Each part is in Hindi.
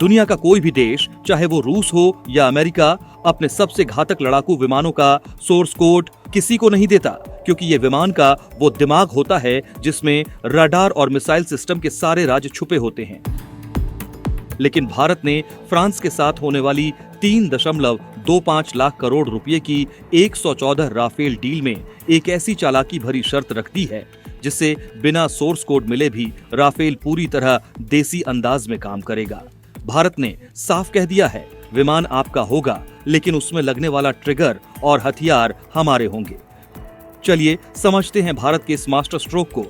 दुनिया का कोई भी देश, चाहे वो रूस हो या अमेरिका, अपने सबसे घातक लड़ाकू विमानों का सोर्स कोड किसी को नहीं देता, क्योंकि ये विमान का वो दिमाग होता है जिसमें रडार और मिसाइल सिस्टम के सारे राज छुपे होते हैं। लेकिन भारत ने फ्रांस के साथ होने वाली 3.25 लाख करोड़ रुपए की 114 राफेल डील में एक ऐसी चालाकी भरी शर्त रख दी है जिससे बिना सोर्स कोड मिले भी राफेल पूरी तरह देसी अंदाज में काम करेगा। भारत ने साफ कह दिया है, विमान आपका होगा, लेकिन उसमें लगने वाला ट्रिगर और हथियार हमारे होंगे। चलिए समझते हैं भारत के इस मास्टर स्ट्रोक को।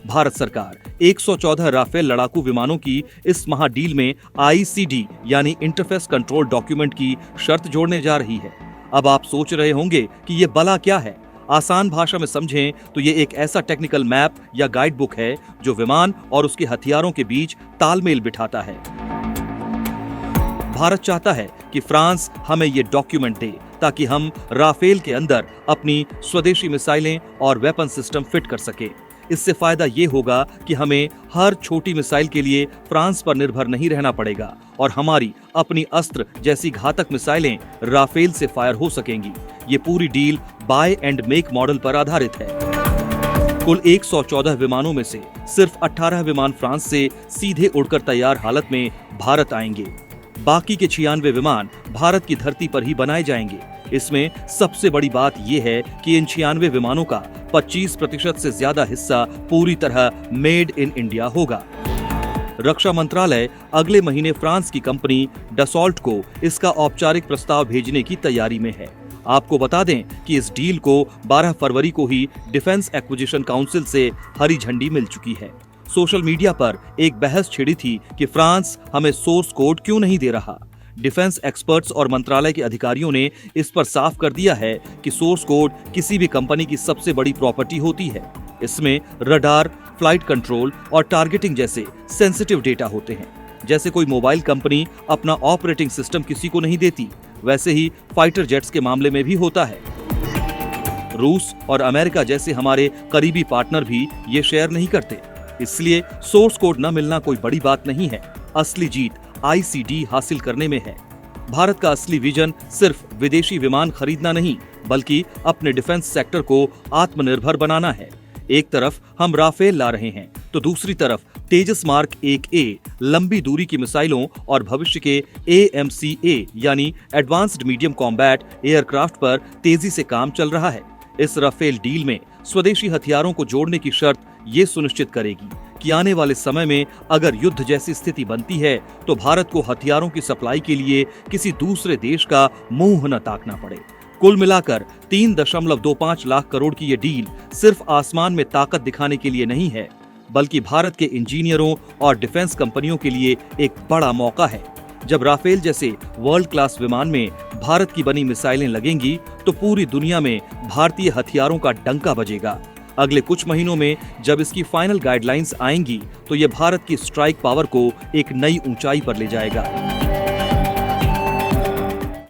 भारत सरकार 114 राफेल लड़ाकू विमानों की इस महाडील में ICD यानी इंटरफेस कंट्रोल डॉक्यूमेंट की शर्त जोड़ने जा रही है। अब आप सोच रहे होंगे कि ये भला क्या है। आसान भाषा में समझें तो ये एक ऐसा टेक्निकल मैप या गाइड बुक है जो विमान और उसके हथियारों के बीच तालमेल बिठाता है। भारत चाहता है कि फ्रांस हमें ये डॉक्यूमेंट दे ताकि हम राफेल के अंदर अपनी स्वदेशी मिसाइलें और वेपन सिस्टम फिट कर सके। इससे फायदा ये होगा कि हमें हर छोटी मिसाइल के लिए फ्रांस पर निर्भर नहीं रहना पड़ेगा और हमारी अपनी अस्त्र जैसी घातक मिसाइलें राफेल से फायर हो सकेंगी। ये पूरी deal buy and make model पर आधारित है। कुल 114 विमानों में से सिर्फ 18 विमान फ्रांस से सीधे उड़कर तैयार हालत में भारत आएंगे। बाकी के 96 विमान भारत की धरती पर ही बनाए जाएंगे। इसमें सबसे बड़ी बात यह है कि इन 96 विमानों का 25% से ज्यादा हिस्सा पूरी तरह मेड इन इंडिया होगा। रक्षा मंत्रालय अगले महीने फ्रांस की कंपनी डसॉल्ट को इसका औपचारिक प्रस्ताव भेजने की तैयारी में है। आपको बता दें कि इस डील को 12 फरवरी को ही डिफेंस एक्विजिशन काउंसिल से हरी झंडी मिल चुकी है। सोशल मीडिया पर एक बहस छिड़ी थी कि फ्रांस हमें सोर्स कोड क्यों नहीं दे रहा। डिफेंस एक्सपर्ट्स और मंत्रालय के अधिकारियों ने इस पर साफ कर दिया है कि सोर्स कोड किसी भी कंपनी की सबसे बड़ी प्रॉपर्टी होती है। इसमें रडार, फ्लाइट कंट्रोल और टारगेटिंग जैसे सेंसिटिव डेटा होते हैं। जैसे कोई मोबाइल कंपनी अपना ऑपरेटिंग सिस्टम किसी को नहीं देती, वैसे ही फाइटर जेट्स के मामले में भी होता है। रूस और अमेरिका जैसे हमारे करीबी पार्टनर भी ये शेयर नहीं करते, इसलिए सोर्स कोड न मिलना कोई बड़ी बात नहीं है। असली जीत ICD हासिल करने में है। भारत का असली विजन सिर्फ विदेशी विमान खरीदना नहीं, बल्कि अपने डिफेंस सेक्टर को आत्मनिर्भर बनाना है। एक तरफ हम राफेल ला रहे हैं, तो दूसरी तरफ तेजस मार्क 1A लंबी दूरी की मिसाइलों और भविष्य के AMCA यानी एडवांस्ड मीडियम कॉम्बैट एयरक्राफ्ट पर तेजी से काम चल रहा है। इस राफेल डील में स्वदेशी हथियारों को जोड़ने की शर्त ये सुनिश्चित करेगी कि आने वाले समय में अगर युद्ध जैसी स्थिति बनती है तो भारत को हथियारों की सप्लाई के लिए किसी दूसरे देश का मुंह न ताकना पड़े। कुल मिलाकर 3.25 लाख करोड़ की ये डील सिर्फ आसमान में ताकत दिखाने के लिए नहीं है, बल्कि भारत के इंजीनियरों और डिफेंस कंपनियों के लिए एक बड़ा मौका है। जब राफेल जैसे वर्ल्ड क्लास विमान में भारत की बनी मिसाइलें लगेंगी तो पूरी दुनिया में भारतीय हथियारों का डंका बजेगा। अगले कुछ महीनों में जब इसकी फाइनल गाइडलाइंस आएंगी तो ये भारत की स्ट्राइक पावर को एक नई ऊंचाई पर ले जाएगा।